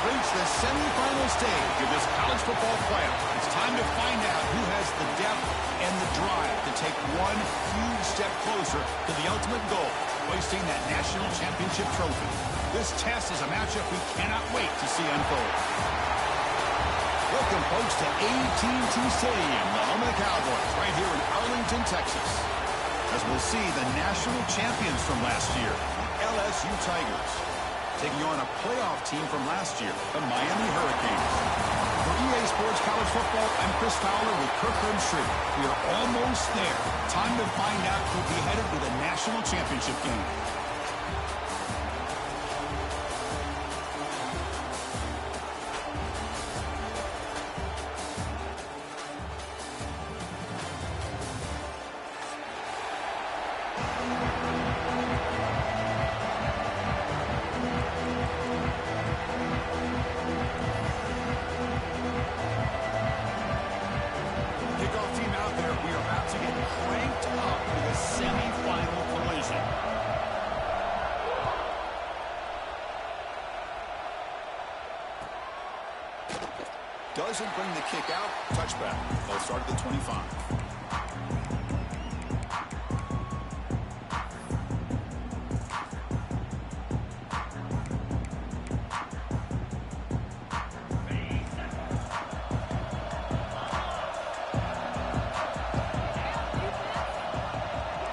reached the semifinal stage of this college football playoff. It's time to find out who has the depth and the drive to take one huge step closer to the ultimate goal, hoisting that national championship trophy. This test is a matchup we cannot wait to see unfold. Welcome, folks, to AT&T Stadium, the home of the Cowboys, right here in Arlington, Texas, as we'll see the national champions from last year, the LSU Tigers, taking on a playoff team from last year, the Miami Hurricanes. For EA Sports College Football, I'm Chris Fowler with Kirk Herbstreit. We are almost there. Time to find out who'll be headed to the national championship game. Doesn't bring the kick out. Touchback. They'll start at the 25.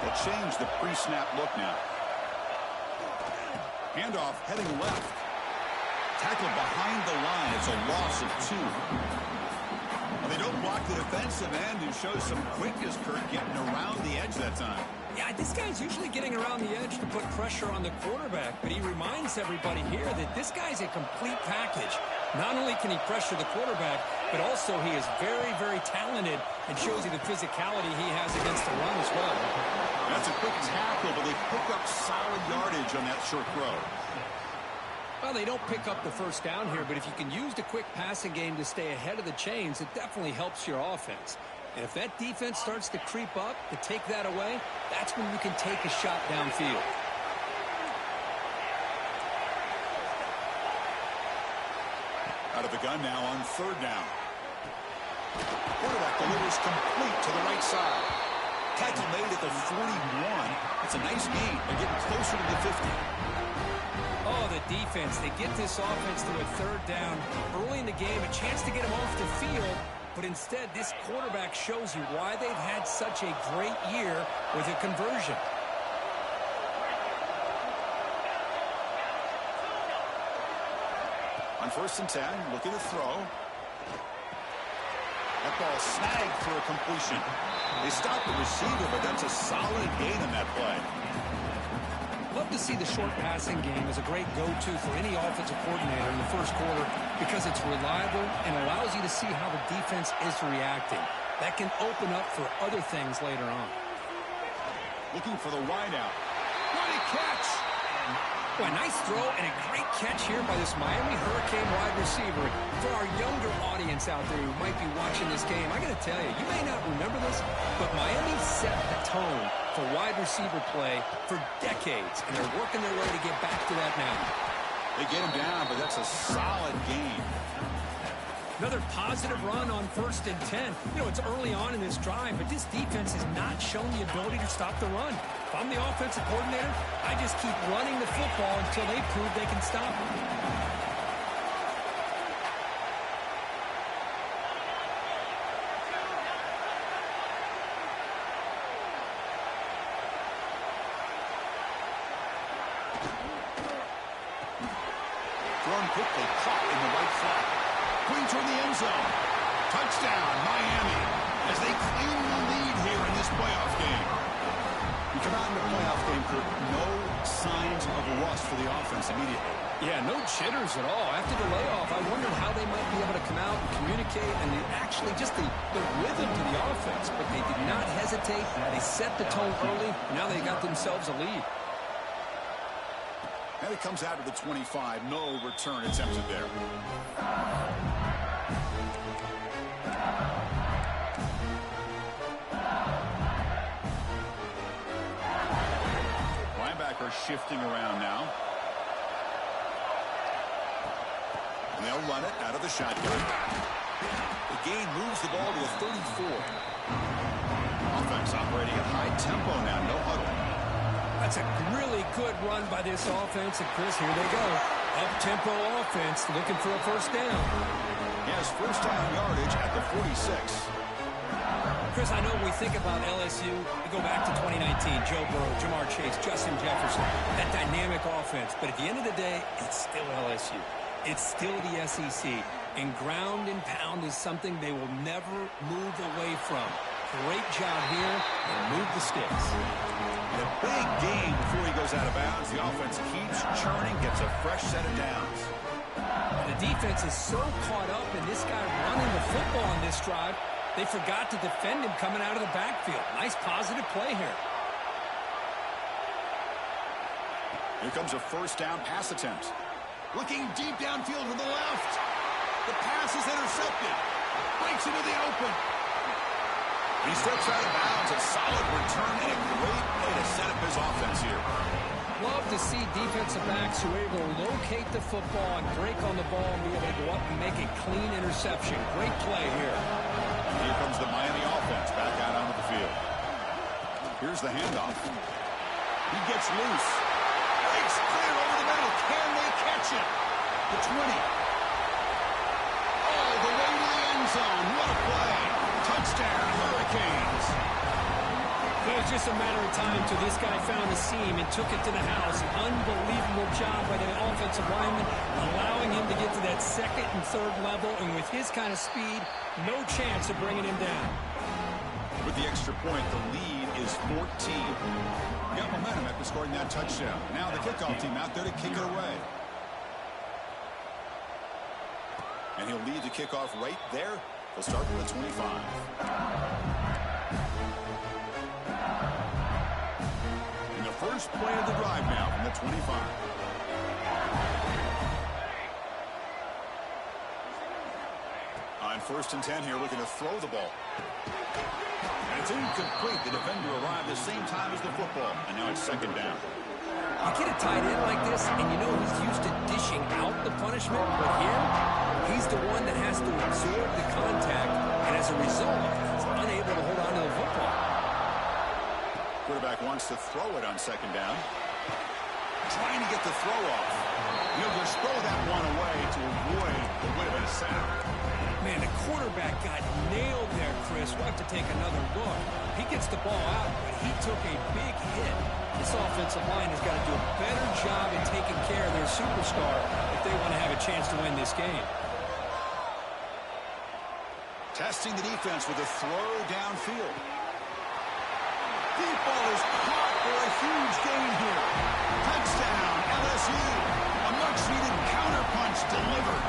They'll change the pre-snap look now. Handoff heading left. Tackled behind the line. It's a loss of 2. Well, they don't block the defensive end and show some quickness, Kurt, getting around the edge that time. Yeah, this guy's usually getting around the edge to put pressure on the quarterback, but he reminds everybody here that this guy's a complete package. Not only can he pressure the quarterback, but also he is very, very talented and shows you the physicality he has against the run as well. That's a quick tackle, but they pick up solid yardage on that short throw. Well, they don't pick up the first down here, but if you can use the quick passing game to stay ahead of the chains, it definitely helps your offense. And if that defense starts to creep up, to take that away, that's when you can take a shot downfield. Out of the gun now on 3rd down. Quarterback delivers complete to the right side. Tackle made at the 41. It's a nice gain. They're getting closer to the 50. Oh, the defense. They get this offense to a 3rd down early in the game, a chance to get them off the field, but instead this quarterback shows you why they've had such a great year with a conversion. On 1st and 10, looking to throw. That ball snagged for a completion. They stopped the receiver, but that's a solid gain in that play. Love to see the short passing game as a great go-to for any offensive coordinator in the first quarter because it's reliable and allows you to see how the defense is reacting. That can open up for other things later on. Looking for the wideout. What a catch! Well, a nice throw and a great catch here by this Miami Hurricane wide receiver. For our younger audience out there who might be watching this game, I got to tell you, you may not remember this, but Miami set the tone for wide receiver play for decades, and they're working their way to get back to that now. They get him down, but that's a solid gain. Another positive run on 1st and 10. You know, it's early on in this drive, but this defense has not shown the ability to stop the run. If I'm the offensive coordinator, I just keep running the football until they prove they can stop it. Thrown quickly, caught in the right flat. Going toward the end zone. Touchdown, Miami, as they claim the lead here in this playoff game. You come out in the playoff game, Kurt, no signs of rust for the offense immediately. Yeah, no jitters at all. After the layoff, I wondered how they might be able to come out and communicate and actually just the rhythm to the offense. But they did not hesitate. They set the tone early. Now they got themselves a lead. And it comes out to the 25. No return attempted there. Linebacker shifting around now. And they'll run it out of the shotgun. The gain moves the ball to a 34. Offense operating at high tempo now. No huddle. That's a really good run by this offense. And, Chris, here they go. Up-tempo offense looking for a first down. He has first down yardage at the 46. Chris, I know we think about LSU. We go back to 2019. Joe Burrow, Jamar Chase, Justin Jefferson. That dynamic offense. But at the end of the day, it's still LSU. It's still the SEC. And ground and pound is something they will never move away from. Great job here, and move the sticks. And a big gain before he goes out of bounds. The offense keeps churning, gets a fresh set of downs. The defense is so caught up in this guy running the football on this drive, they forgot to defend him coming out of the backfield. Nice positive play here. Here comes a first down pass attempt. Looking deep downfield to the left. The pass is intercepted. Breaks into the open. He steps out of bounds. A solid return and a great way to set up his offense here. Love to see defensive backs who are able to locate the football and break on the ball and be able to go up and make a clean interception. Great play here. And here comes the Miami offense back out onto the field. Here's the handoff. He gets loose. Breaks clear over the middle. Can they catch it? The 20. All the way to the end zone. What a play. Touchdown, Hurricanes. It was just a matter of time till this guy found a seam and took it to the house. Unbelievable job by the offensive lineman, allowing him to get to that second and third level. And with his kind of speed, no chance of bringing him down. With the extra point, the lead is 14. Got momentum after scoring that touchdown. Now the kickoff team out there to kick it away. And he'll lead the kickoff right there. He'll start from the 25. And the first play of the drive now from the 25. On first and 10 here, looking to throw the ball. And it's incomplete. The defender arrived the same time as the football. And now it's second down. You get a tight end like this, and you know he's used to dishing out the punishment. But here, he's the one that has to absorb the contact, and as a result, he's unable to hold on to the football. Quarterback wants to throw it on second down. Trying to get the throw off. He'll just throw that one away to avoid the would have been a sack. Man, the quarterback got nailed there, Chris. We'll have to take another look. He gets the ball out, but he took a big hit. This offensive line has got to do a better job in taking care of their superstar if they want to have a chance to win this game. Testing the defense with a throw downfield. Deep ball is caught for a huge gain here. Touchdown, LSU. A much-needed counterpunch delivered.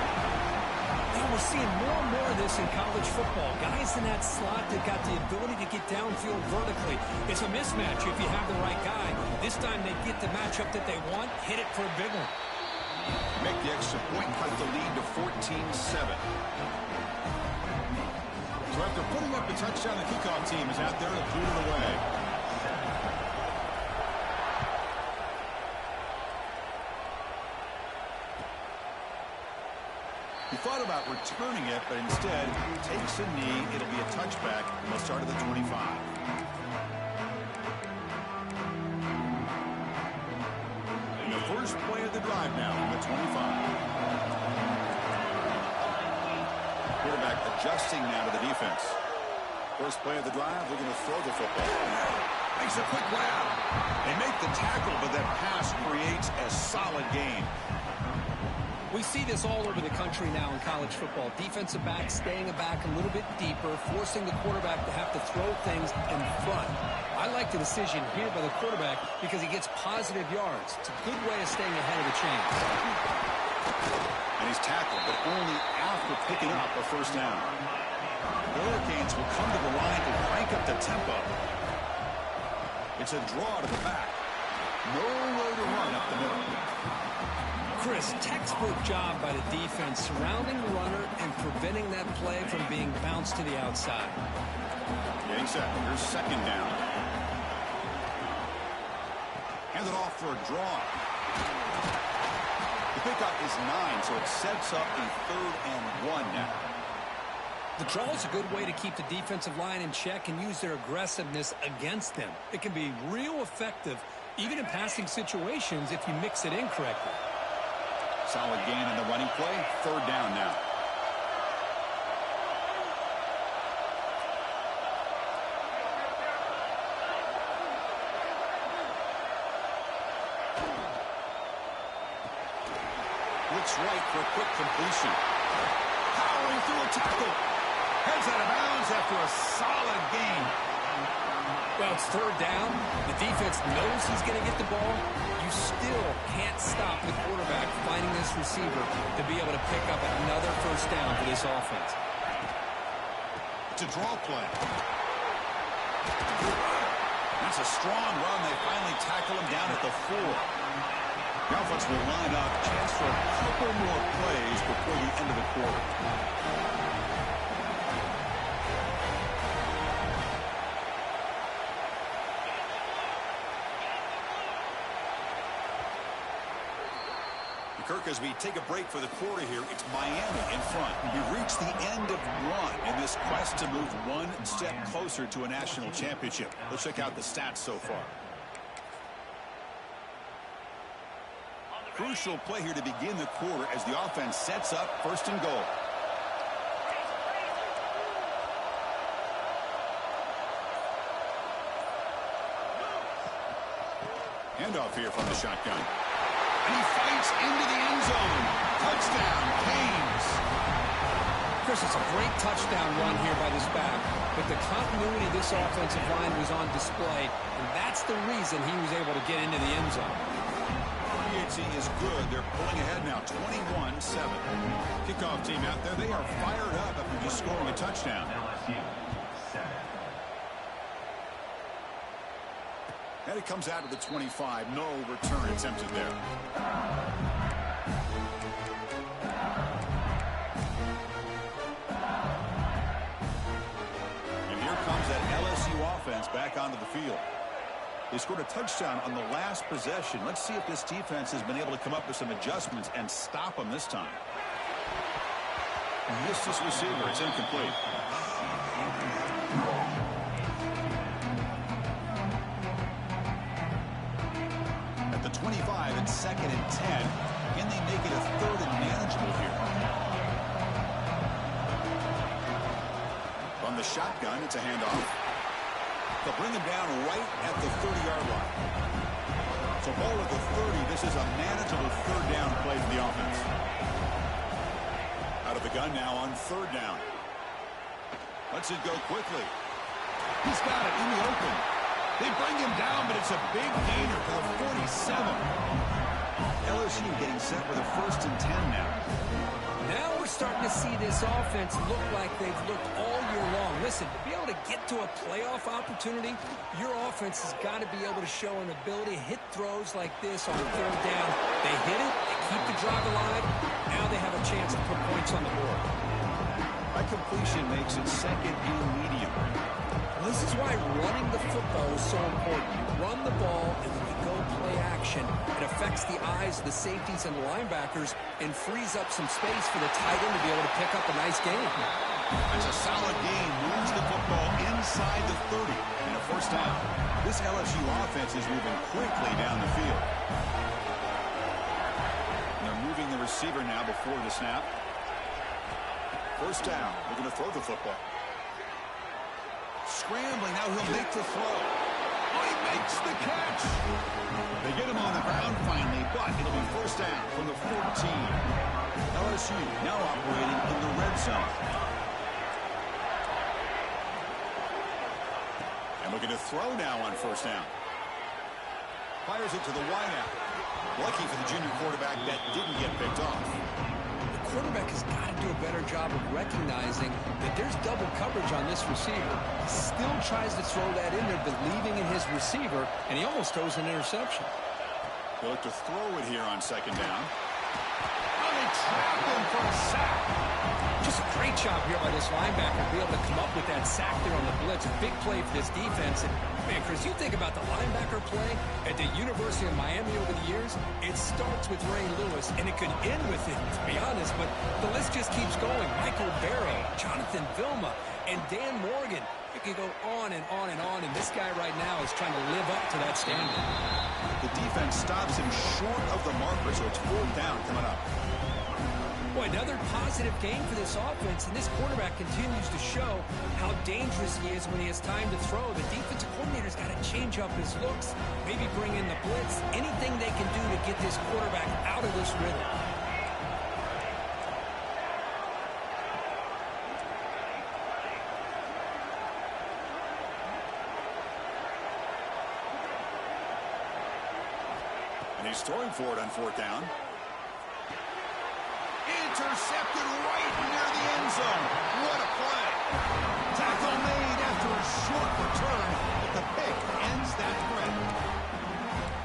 Now we're seeing more and more of this in college football. Guys in that slot that got the ability to get downfield vertically. It's a mismatch if you have the right guy. This time they get the matchup that they want, hit it for a big one. Make the extra point, cut the lead to 14-7. So after putting up the touchdown, the kickoff team is out there to boot it away. He thought about returning it, but instead takes a knee. It'll be a touchback. They'll start at the 25. And the first play of the drive now from the 25. Quarterback adjusting now to the defense. First play of the drive, we're going to throw the football. Makes a quick grab. They make the tackle, but that pass creates a solid gain. We see this all over the country now in college football. Defensive backs staying back a little bit deeper, forcing the quarterback to have to throw things in front. I like the decision here by the quarterback because he gets positive yards. It's a good way of staying ahead of the chains. And he's tackled, but only after picking up a first down. The Hurricanes will come to the line to crank up the tempo. It's a draw to the back. Nowhere to run up the middle. Chris, textbook job by the defense surrounding the runner and preventing that play from being bounced to the outside. Getting set. Here's second down. Hand it off for a draw. The pickup is 9, so it sets up a 3rd and 1 now. The draw is a good way to keep the defensive line in check and use their aggressiveness against them. It can be real effective, even in passing situations, if you mix it in correctly. Solid gain in the running play. 3rd down now. Looks right for a quick completion. Powering through a tackle. Heads out of bounds after a solid gain. Well, it's 3rd down. The defense knows he's going to get the ball. You still can't stop the quarterback finding this receiver to be able to pick up another 1st down for this offense. It's a draw play. That's a strong run. They finally tackle him down at the 4. The offense will line up. Chance for a couple more plays before the end of the quarter. Kirk, as we take a break for the quarter here, it's Miami in front. We've reached the end of 1 in this quest to move 1 step closer to a national championship. Let's check out the stats so far. Crucial play here to begin the quarter as the offense sets up 1st and goal. Handoff here from the shotgun. And he fights into the end zone. Touchdown, Canes. Chris, it's a great touchdown run here by this back, but the continuity of this offensive line was on display, and that's the reason he was able to get into the end zone. Is good. They're pulling ahead now, 21-7. Kickoff team out there. They are fired up after just scoring a touchdown. And it comes out of the 25. No return attempted there. And here comes that LSU offense back onto the field. They scored a touchdown on the last possession. Let's see if this defense has been able to come up with some adjustments and stop them this time. Missed this receiver. It's incomplete. At the 25, it's 2nd and 10. Can they make it a 3rd and manageable here? From the shotgun, it's a handoff. They'll bring him down right at the 30-yard line. So ball at the 30. This is a manageable 3rd down play for the offense. Out of the gun now on 3rd down. Lets it go quickly. He's got it in the open. They bring him down, but it's a big gainer for the 47. LSU getting set with a 1st and 10 now. Now we're starting to see this offense look like they've looked all year long. Listen, to be able to get to a playoff opportunity, your offense has got to be able to show an ability to hit throws like this on 3rd down. They hit it, they keep the drive alive. Now they have a chance to put points on the board. That completion makes it 2nd and medium. This is why running the football is so important. You run the ball, and when you go play action, it affects the eyes of the safeties and the linebackers and frees up some space for the tight end to be able to pick up a nice gain. That's a solid gain. Moves the football inside the 30 and a 1st down. This LSU offense is moving quickly down the field. And they're moving the receiver now before the snap. 1st down. They're going to throw the football. Scrambling. Now he'll make the throw. Oh, he makes the catch. They get him on the ground finally, but it'll be 1st down from the 14. LSU now operating in the red zone. And looking to throw now on 1st down. Fires it to the wideout. Lucky for the junior quarterback that didn't get picked off. The quarterback has got to do a better job of recognizing that there's double coverage on this receiver. He still tries to throw that in there, believing in his receiver, and he almost throws an interception. They look to throw it here on 2nd down. Oh, they trap him for a sack. Just a great job here by this linebacker to be able to come up with that sack there on the blitz. A big play for this defense, and Man, Chris, you think about the linebacker play at the University of Miami over the years, it starts with Ray Lewis, and it could end with him, to be honest, but the list just keeps going. Michael Barrow, Jonathan Vilma, and Dan Morgan. It could go on and on and on, and this guy right now is trying to live up to that standard. The defense stops him short of the marker, so it's 4th down coming up. Boy, another positive game for this offense, and this quarterback continues to show how dangerous he is when he has time to throw. The defensive coordinator's got to change up his looks, maybe bring in the blitz, anything they can do to get this quarterback out of this rhythm. And he's throwing for it on 4th down. Intercepted right near the end zone. What a play. Tackle made after a short return, but the pick ends that threat.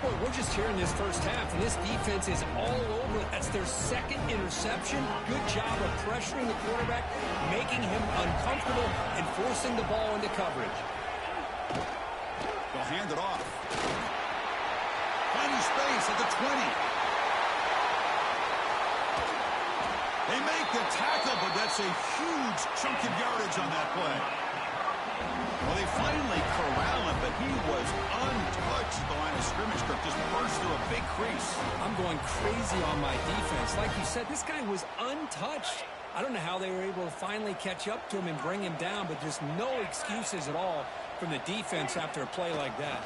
Boy, we're just here in this first half, and this defense is all over it. That's their 2nd interception. Good job of pressuring the quarterback, making him uncomfortable, and forcing the ball into coverage. They'll hand it off. Finding space at the 20. They make the tackle, but that's a huge chunk of yardage on that play. Well, they finally corral him, but he was untouched at the line of scrimmage. Cook just burst through a big crease. I'm going crazy on my defense. Like you said, this guy was untouched. I don't know how they were able to finally catch up to him and bring him down, but just no excuses at all from the defense after a play like that.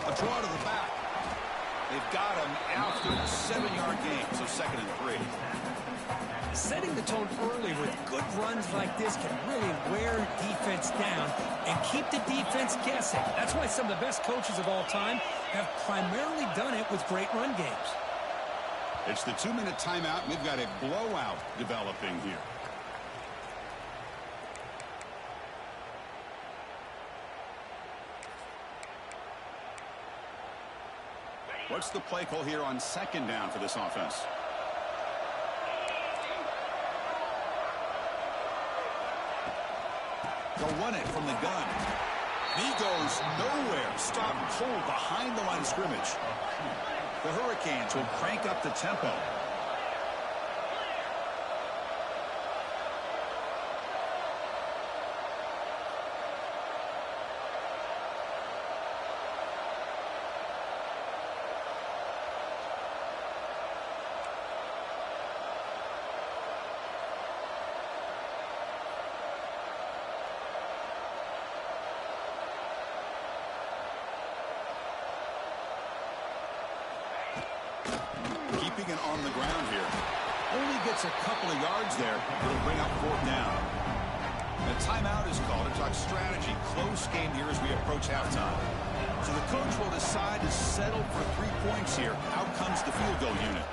A draw to the back. They've got him after the 7-yard gain, so 2nd and 3. Setting the tone early with good runs like this can really wear defense down and keep the defense guessing. That's why some of the best coaches of all time have primarily done it with great run games. It's the 2-minute timeout, and we've got a blowout developing here. What's the play call here on 2nd down for this offense? They'll run it from the gun. He goes nowhere. Stop cold behind the line of scrimmage. The Hurricanes will crank up the tempo. Keeping it on the ground here. Only gets a couple of yards there. It'll bring up 4th down. A timeout is called to talk strategy. Close game here as we approach halftime. So the coach will decide to settle for 3 points here. Out comes the field goal unit.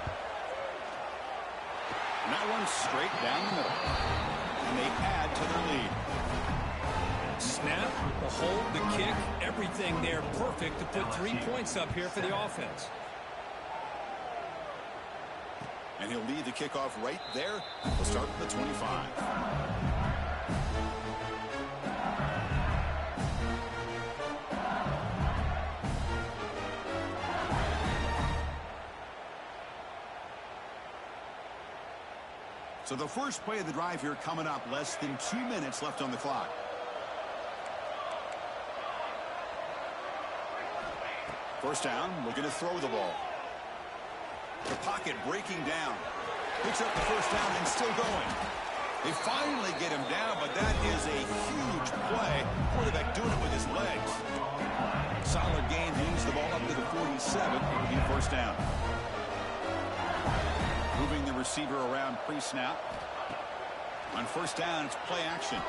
And that one's straight down the middle. And they add to their lead. Snap, the hold, the kick, everything there perfect to put 3 points up here for the offense. And he'll lead the kickoff right there. We'll start at the 25. So the first play of the drive here coming up. Less than 2 minutes left on the clock. First down, looking to throw the ball. The pocket breaking down. Picks up the first down and still going. They finally get him down, but that is a huge play. Quarterback doing it with his legs. Solid gain, moves the ball up to the 47. It'll be first down. Moving the receiver around pre-snap. On first down, it's play action.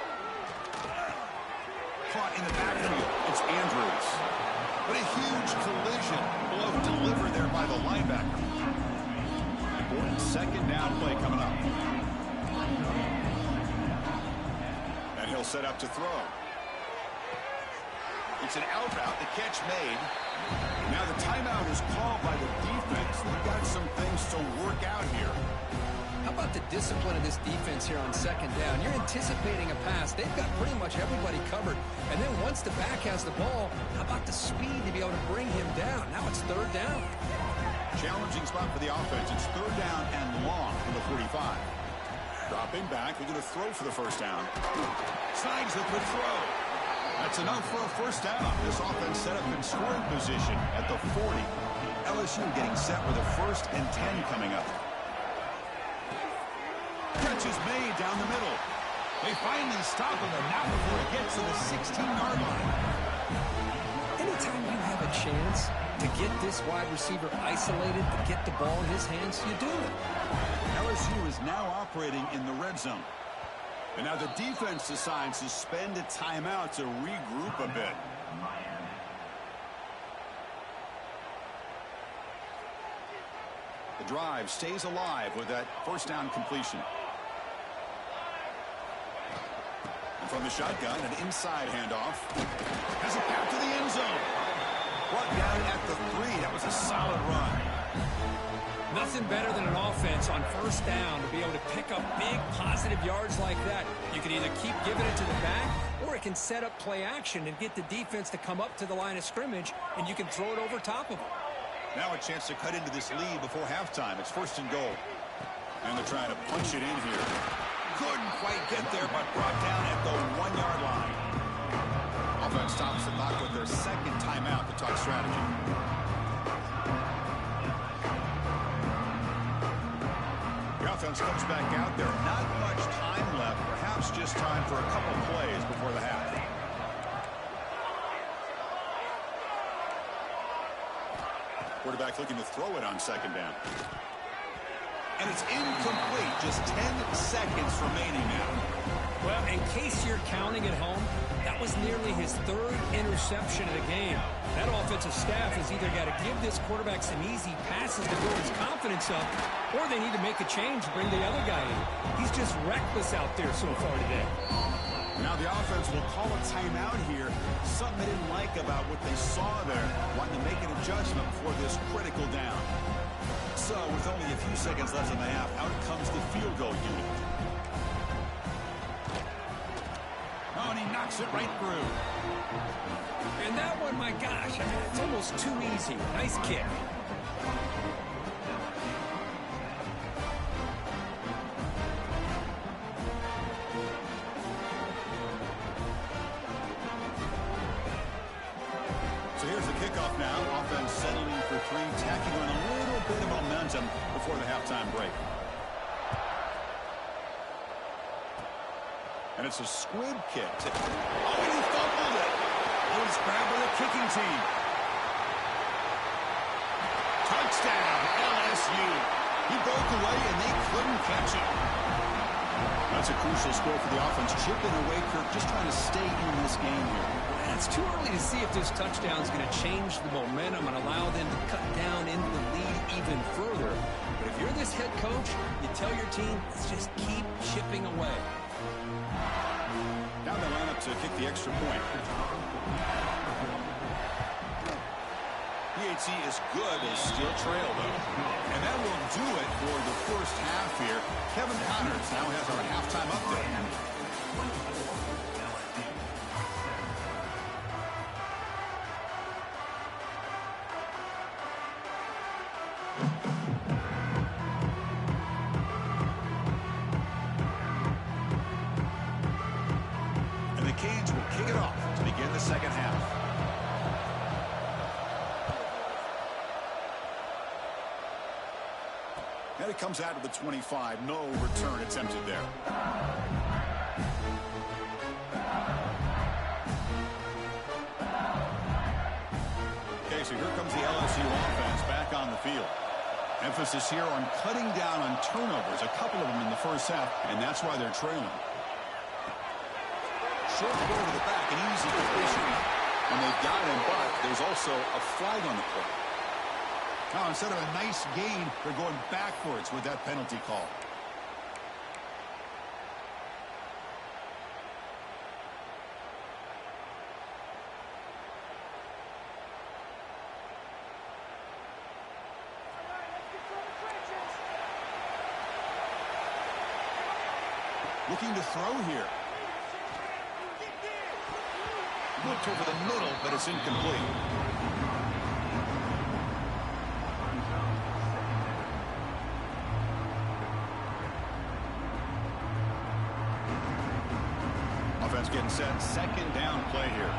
Caught in the backfield. It's Andrews. But a huge collision. Blow delivered there by the linebacker. Important 2nd down play coming up. And he'll set up to throw. It's an out route. The catch made. Now the timeout is called by the defense. They've got some things to work out here. How about the discipline of this defense here on second down. You're anticipating a pass. They've got pretty much everybody covered. And then once the back has the ball, how about the speed to be able to bring him down? Now it's third down. Challenging spot for the offense. It's third down and long from the 45. Dropping back. They're going to throw for the first down. Slides with the throw. That's enough for a first down. This offense set up in scoring position at the 40. LSU getting set with a 1st and 10 coming up. Catch is made down the middle. They finally stop him, and not before it gets to the 16-yard line. Anytime you have a chance to get this wide receiver isolated, to get the ball in his hands, you do it. LSU is now operating in the red zone. And now the defense decides to spend a timeout to regroup a bit. The drive stays alive with that first down completion. And from the shotgun, an inside handoff. Has it back to the end zone. Brought down at the 3. That was a solid run. Nothing better than an offense on first down to be able to pick up big positive yards like that. You can either keep giving it to the back, or it can set up play action and get the defense to come up to the line of scrimmage, and you can throw it over top of them. Now a chance to cut into this lead before halftime. It's 1st and goal. And they're trying to punch it in here. Couldn't quite get there, but brought down at the 1-yard line. Offense stops the clock with their 2nd timeout to talk strategy. The offense comes back out there. Not much time left. Perhaps just time for a couple plays before the half. Quarterback looking to throw it on 2nd down. And it's incomplete. Just 10 seconds remaining now. Well, in case you're counting at home, that was nearly his 3rd interception of the game. That offensive staff has either got to give this quarterback some easy passes to build his confidence up, or they need to make a change, bring the other guy in. He's just reckless out there so far today. Now the offense will call a timeout here. Something they didn't like about what they saw there. Wanting to make an adjustment before this critical down. So with only a few seconds left in the half, out comes the field goal unit. Oh, and he knocks it right through. And that one, my gosh, I mean, it's almost too easy. Nice kick. So here's the kickoff now. Offense settling for 3, tacking on a little bit of momentum before the halftime break. And it's a squib kick. Oh, and he fumbled it. It was grabbed by the kicking team. Touchdown, LSU. He broke away, and they couldn't catch him. That's a crucial score for the offense. Chipping away, Kirk, just trying to stay in this game here. It's too early to see if this touchdown is going to change the momentum and allow them to cut down into the lead even further. But if you're this head coach, you tell your team, let's just keep chipping away. Now they line up to kick the extra point. PAT is good. They still trail, though. And that will do it for the first half here. Kevin Connors now has our halftime update. And the Canes will kick it off to begin the second half. And it comes out of the 25. No return attempted there. Okay, so here comes the LSU offense back on the field. Emphasis here on cutting down on turnovers, a couple of them in the first half, and that's why they're trailing. Short throw to the back, an easy completion. And they've got him, but there's also a flag on the play. Now, instead of a nice gain, they're going backwards with that penalty call. Looking to throw here. Looked over the middle, but it's incomplete. Offense getting set. Second down play here.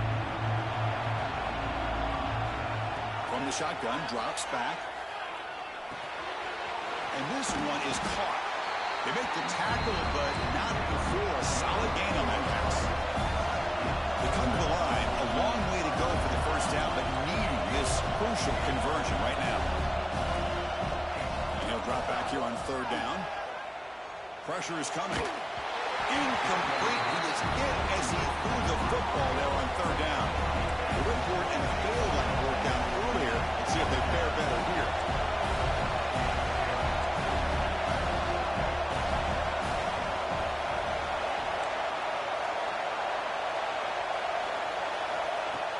From the shotgun, drops back. And this one is caught. They make the tackle, but not before a solid gain on that pass. They come to the line, a long way to go for the first down, but needing this crucial conversion right now. And he'll drop back here on third down. Pressure is coming. Incomplete. He was hit as he threw the football there on third down. The report and failed on fourth down earlier. Let's see if they fare better here.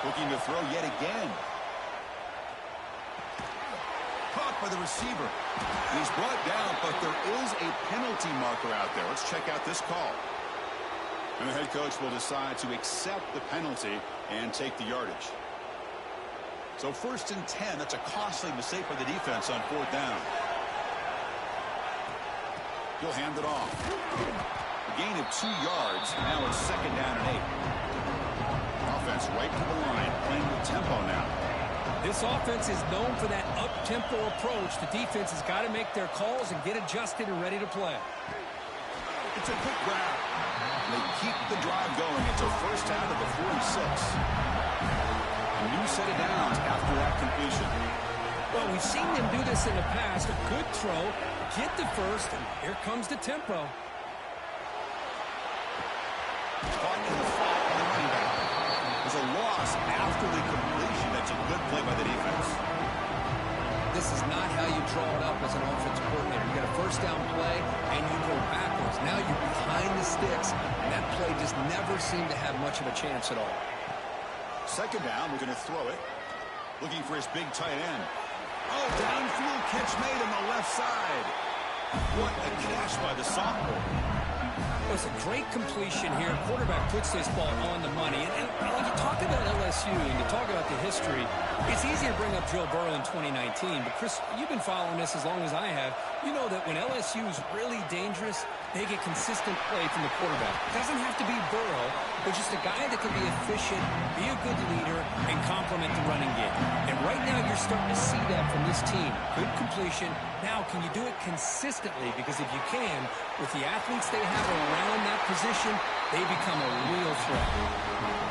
Looking to throw yet again. Caught by the receiver. He's brought down, but there is a penalty marker out there. Let's check out this call. And the head coach will decide to accept the penalty and take the yardage. So 1st and 10, that's a costly mistake by the defense on fourth down. He'll hand it off. A gain of 2 yards. Now it's 2nd down and 8. Offense right to the line, playing with tempo now. This offense is known for that up-tempo approach. The defense has got to make their calls and get adjusted and ready to play. It's a quick grab. They keep the drive going. It's a first down to the 46. A new set of downs after that completion. Well, we've seen them do this in the past. A good throw, get the first, and here comes the tempo. Caught in the flat by the running back. There's a loss after the completion. That's a good play by the defense. This is not how you draw it up as an offensive coordinator. You got a first down play, and you go backwards. Now you're behind the sticks, and that play just never seemed to have much of a chance at all. 2nd down, we're going to throw it. Looking for his big tight end. Oh, downfield catch made on the left side. What a catch by the sophomore. It's a great completion here. Quarterback puts this ball on the money. And when you talk about LSU and you talk about the history, it's easy to bring up Joe Burrow in 2019. But, Chris, you've been following this as long as I have. You know that when LSU is really dangerous, they get consistent play from the quarterback. It doesn't have to be Burrow, but just a guy that can be efficient, be a good leader, and complement the running game. And right now you're starting to see that from this team. Good completion. Now, can you do it consistently? Because if you can, with the athletes they have around that position, they become a real threat.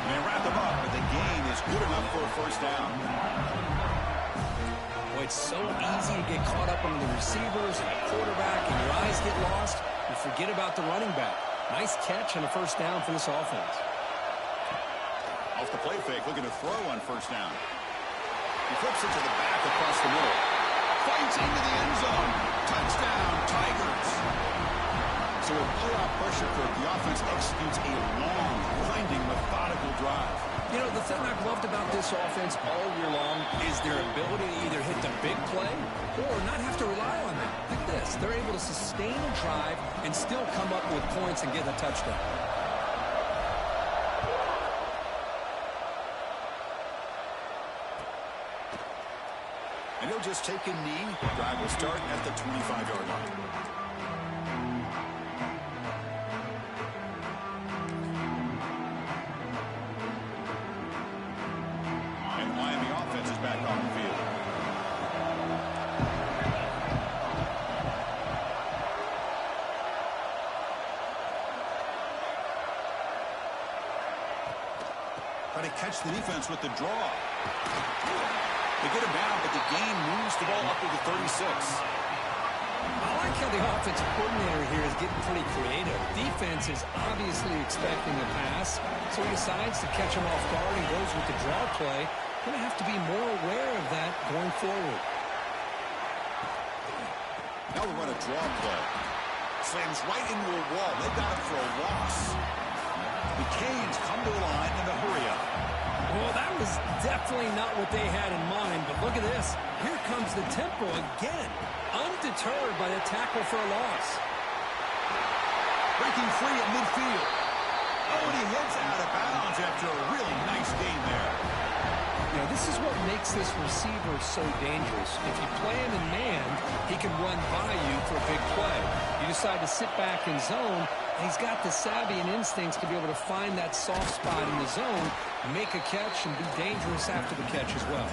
And they wrap them up, but the gain is good enough for a first down. Boy, it's so easy to get caught up on the receivers and the quarterback, and your eyes get lost. You forget about the running back. Nice catch on a first down for this offense. Off the play fake, looking to throw on first down. He flips it to the back across the middle. Fights into the end zone. Touchdown, Tigers. So with blowout pressure curve, the offense executes a long, winding, methodical drive. You know, the thing I've loved about this offense all year long is their ability to either hit the big play or not have to rely on that. Look at this. They're able to sustain a drive and still come up with points and get a touchdown. And he'll just take a knee. Drive will start at the 25-yard line. And the Miami offense is back on the field. Try to catch the defense with the draw. They get him down, but the gain moves the ball up to the 36. I like how the offensive coordinator here is getting pretty creative. Defense is obviously expecting the pass, so he decides to catch him off guard and goes with the draw play. Going to have to be more aware of that going forward. Now we run a draw play. Slams right into a wall. They got him for a loss. The Canes come to the line in a hurry-up. Well, that was definitely not what they had in mind, but look at this. Here comes the tempo again. Undeterred by the tackle for a loss. Breaks breaking free at midfield. Oh, and he heads out of bounds after a really nice game there. You know, this is what makes this receiver so dangerous. If you play him in man, he can run by you for a big play. You decide to sit back in zone, and he's got the savvy and instincts to be able to find that soft spot in the zone, make a catch, and be dangerous after the catch as well.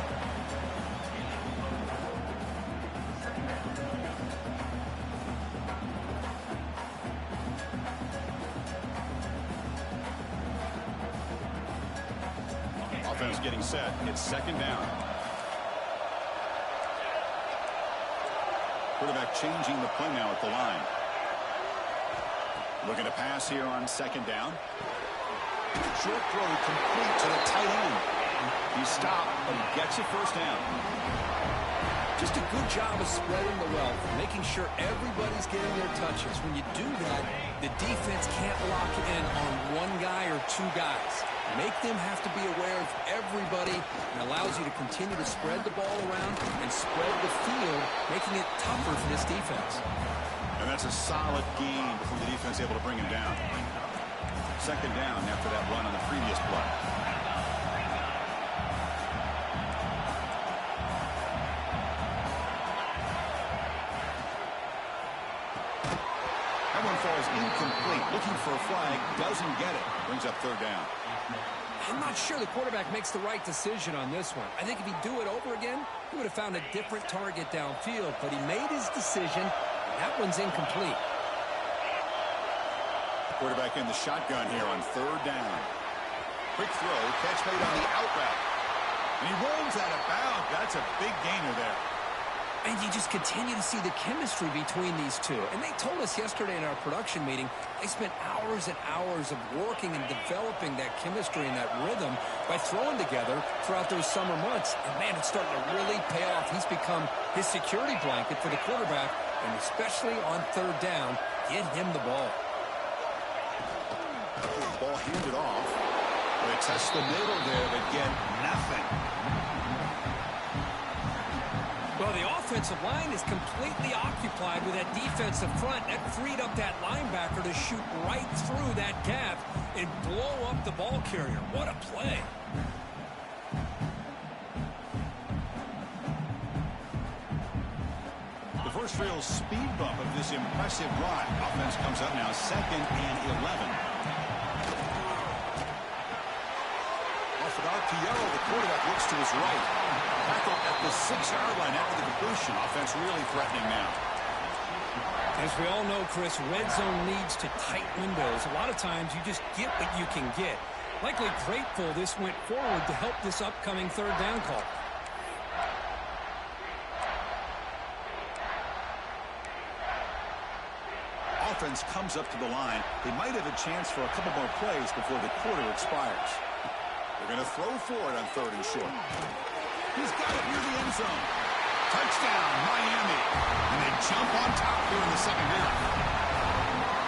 Offense getting set. It's second down. Quarterback changing the play now at the line. Looking to pass here on second down. Short throw complete to the tight end. He stopped, but he gets a first down. Just a good job of spreading the wealth, making sure everybody's getting their touches. When you do that, the defense can't lock in on one guy or two guys. Make them have to be aware of everybody, and allows you to continue to spread the ball around and spread the field, making it tougher for this defense. And that's a solid gain before the defense able to bring him down. Second down after that run on the previous play. That one falls incomplete. Looking for a flag, doesn't get it. Brings up third down. I'm not sure the quarterback makes the right decision on this one. I think if he'd do it over again, he would have found a different target downfield, but he made his decision. That one's incomplete. Quarterback in the shotgun here on third down. Quick throw, catch made on the out route. And he rolls out of bounds. That's a big gainer there. And you just continue to see the chemistry between these two. And they told us yesterday in our production meeting, they spent hours and hours of working and developing that chemistry and that rhythm by throwing together throughout those summer months. And, man, it's starting to really pay off. He's become his security blanket for the quarterback, and especially on third down, get him the ball. Ball handed off. They test the middle there, but get nothing. Well, the offensive line is completely occupied with that defensive front. That freed up that linebacker to shoot right through that gap and blow up the ball carrier. What a play. The first real speed bump of this impressive drive. Offense comes up now second and 11. Off an RPO, the quarterback looks to his right. Tackle at the 6-yard line after the completion. Offense really threatening now. As we all know, Chris, red zone leads to tight windows. A lot of times you just get what you can get. Likely grateful this went forward to help this upcoming third down call. Offense comes up to the line. They might have a chance for a couple more plays before the quarter expires. They're going to throw for it on third and short. He's got it near the end zone. Touchdown, Miami. And they jump on top here in the second half.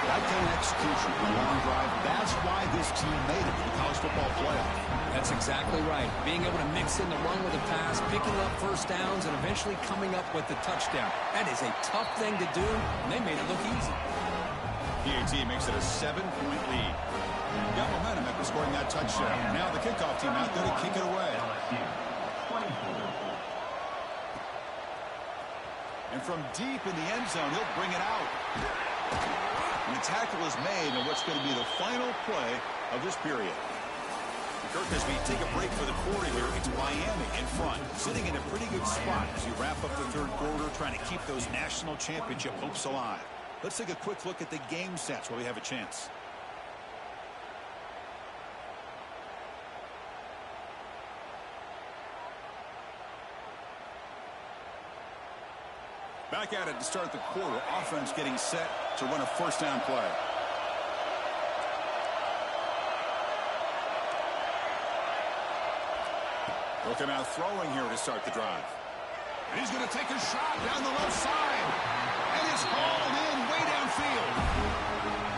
That kind of execution, the long drive, that's why this team made it to the college football playoff. That's exactly right. Being able to mix in the run with the pass, picking up first downs, and eventually coming up with the touchdown. That is a tough thing to do, and they made it look easy. PAT makes it a 7-point lead. Got momentum after scoring that touchdown. Now the kickoff team out there to kick it away. And from deep in the end zone, he'll bring it out. And the tackle is made in what's going to be the final play of this period. Kirk, as we take a break for the quarter here, it's Miami in front, sitting in a pretty good spot as you wrap up the third quarter, trying to keep those national championship hopes alive. Let's take a quick look at the game sets while we have a chance. Back at it to start the quarter. Offense getting set to run a first down play. Looking out throwing here to start the drive. And he's going to take a shot down the left side. And it's hauled in way downfield.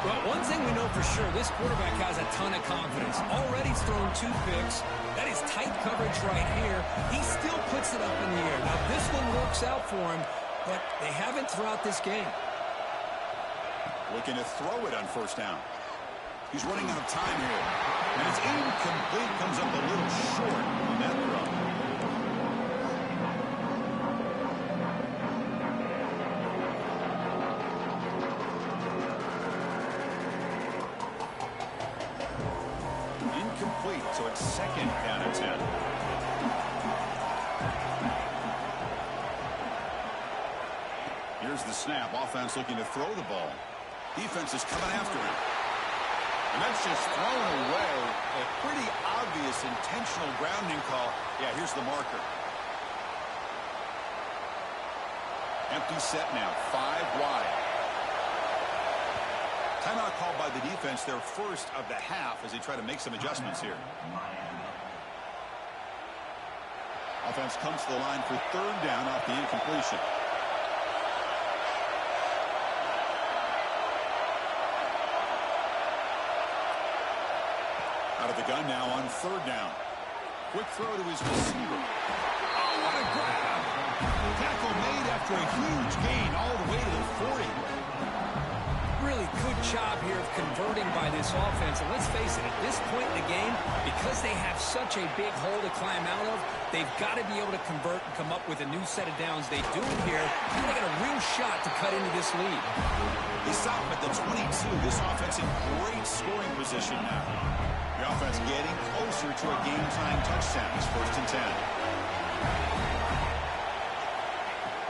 Well, one thing we know for sure, this quarterback has a ton of confidence. Already thrown 2 picks. That is tight coverage right here. He still puts it up in the air. Now, this one works out for him, but they haven't throughout this game. Looking to throw it on first down. He's running out of time here. And it's incomplete. Comes up a little short on that throw. Incomplete, so it's second down and 10. Here's the snap. Offense looking to throw the ball. Defense is coming after him. And that's just thrown away. A pretty obvious intentional grounding call. Yeah, here's the marker. Empty set now, 5 wide. Timeout called by the defense, their first of the half, as they try to make some adjustments here. Offense comes to the line for third down off the incompletion. Out of the gun now on third down. Quick throw to his receiver. Oh, what a grab! Tackle made after a huge gain all the way to the 40. Really good job here of converting by this offense. And let's face it, at this point in the game, because they have such a big hole to climb out of, they've got to be able to convert and come up with a new set of downs. They do it here. They got a real shot to cut into this lead. They stop at the 22. This offense in great scoring position now. The offense getting closer to a game-tying touchdown. It's first and 10.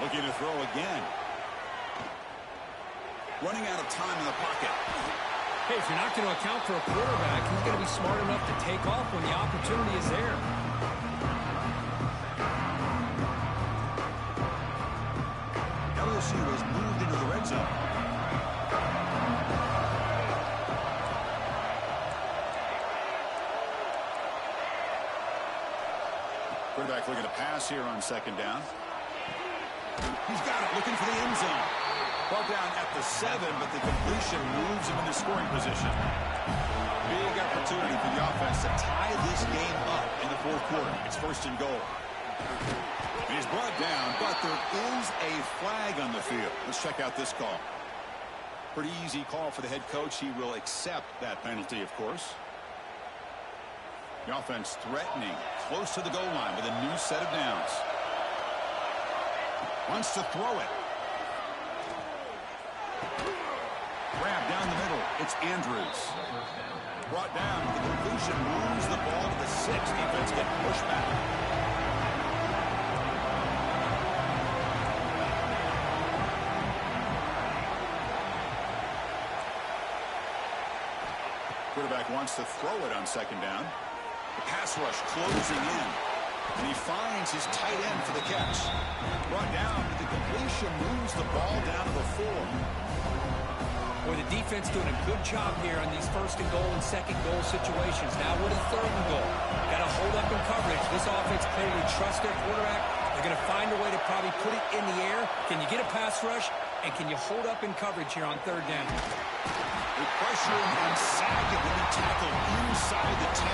Looking to throw again. Running out of time in the pocket. Hey, if you're not going to account for a quarterback, he's going to be smart enough to take off when the opportunity is there. LSU has moved into the red zone. Quarterback looking to pass here on second down. He's got it, looking for the end zone. Ball down at the 7, but the completion moves him into scoring position. Big opportunity for the offense to tie this game up in the fourth quarter. It's first and goal. He's brought down, but there is a flag on the field. Let's check out this call. Pretty easy call for the head coach. He will accept that penalty, of course. The offense threatening, close to the goal line with a new set of downs. Wants to throw it. Grab down the middle. It's Andrews. Brought down. The completion moves the ball to the 6. Defense getting pushed back. Quarterback wants to throw it on second down. The pass rush closing in. And he finds his tight end for the catch. Brought down, but the completion moves the ball down to the 4. Boy, the defense doing a good job here on these first and goal and second goal situations. Now we're to third and goal. Got to hold up in coverage. This offense clearly trusts their quarterback. They're going to find a way to probably put it in the air. Can you get a pass rush? And can you hold up in coverage here on third down? With pressure and sack, it will be tackled inside the 10.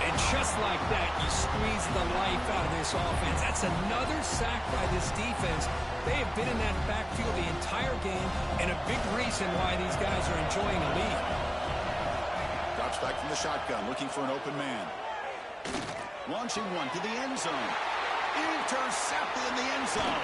And just like that, you squeeze the life out of this offense. That's another sack by this defense. They have been in that backfield the entire game, and a big reason why these guys are enjoying a lead. Drops back from the shotgun, looking for an open man. Launching one to the end zone. Intercepted in the end zone.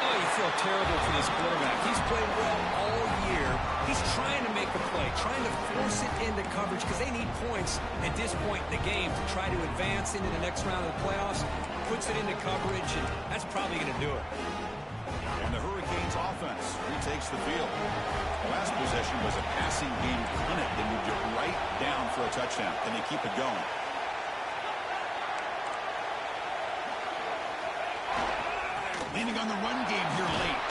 Oh, you feel terrible for this quarterback. He's played well all year. He's trying to make a play, trying to force it into coverage because they need points at this point in the game to try to advance into the next round of the playoffs. Puts it into coverage, and that's probably going to do it. And the Hurricanes offense retakes the field. The last possession was a passing game clinic. They moved it right down for a touchdown. Can they keep it going? Leaning on the run game here late.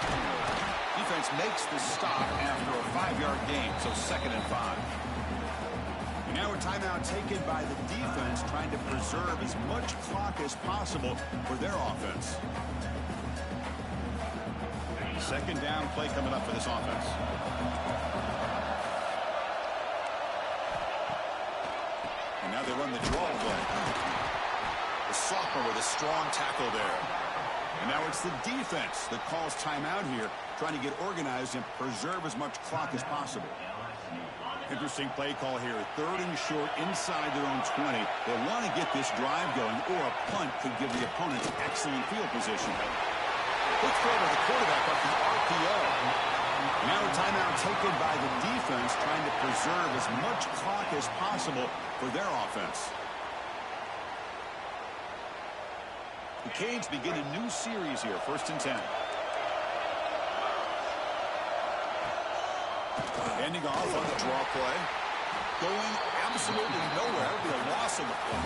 Defense makes the stop after a 5-yard gain, so second and 5. And now a timeout taken by the defense, trying to preserve as much clock as possible for their offense. Second down play coming up for this offense. And now they run the draw play. The sophomore with a strong tackle there. And now it's the defense that calls timeout here trying to get organized and preserve as much clock as possible. Interesting play call here. 3rd and short inside their own 20. They want to get this drive going, or a punt could give the opponents excellent field position. Quick throw to the quarterback up the RPO. Now a timeout taken by the defense, trying to preserve as much clock as possible for their offense. The Canes begin a new series here, 1st and 10. Ending off on the draw play. Going absolutely nowhere. It'll be a loss of the play.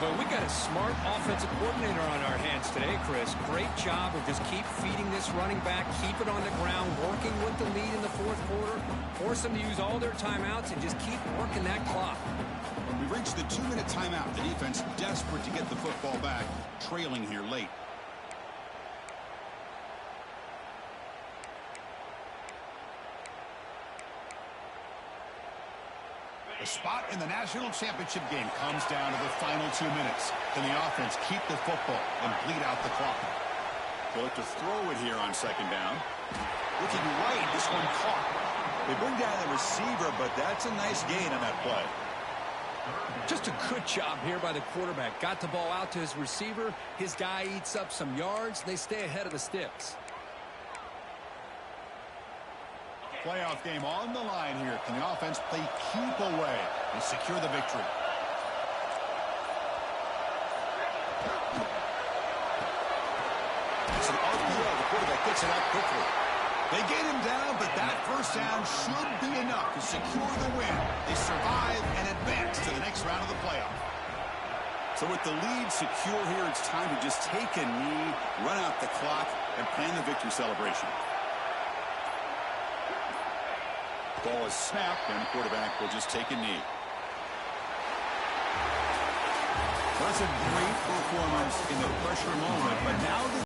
Well, we got a smart offensive coordinator on our hands today, Chris. Great job of just keep feeding this running back, keep it on the ground, working with the lead in the 4th quarter, force them to use all their timeouts, and just keep working that clock. We've reached the 2-minute timeout. The defense desperate to get the football back, trailing here late. The spot in the national championship game comes down to the final 2 minutes. Can the offense keep the football and bleed out the clock? They'll look to throw it here on 2nd down. Looking right, this one caught. They bring down the receiver, but that's a nice gain on that play. Just a good job here by the quarterback. Got the ball out to his receiver. His guy eats up some yards. They stay ahead of the sticks. Playoff game on the line here. Can the offense play keep away and secure the victory? It's an RPO. The quarterback gets it out quickly. They get him down, but that 1st down should be enough to secure the win. They survive and advance to the next round of the playoff. So with the lead secure here, it's time to just take a knee, run out the clock, and plan the victory celebration. Ball is snapped, and the quarterback will just take a knee. That's a great performance in the pressure moment, but now the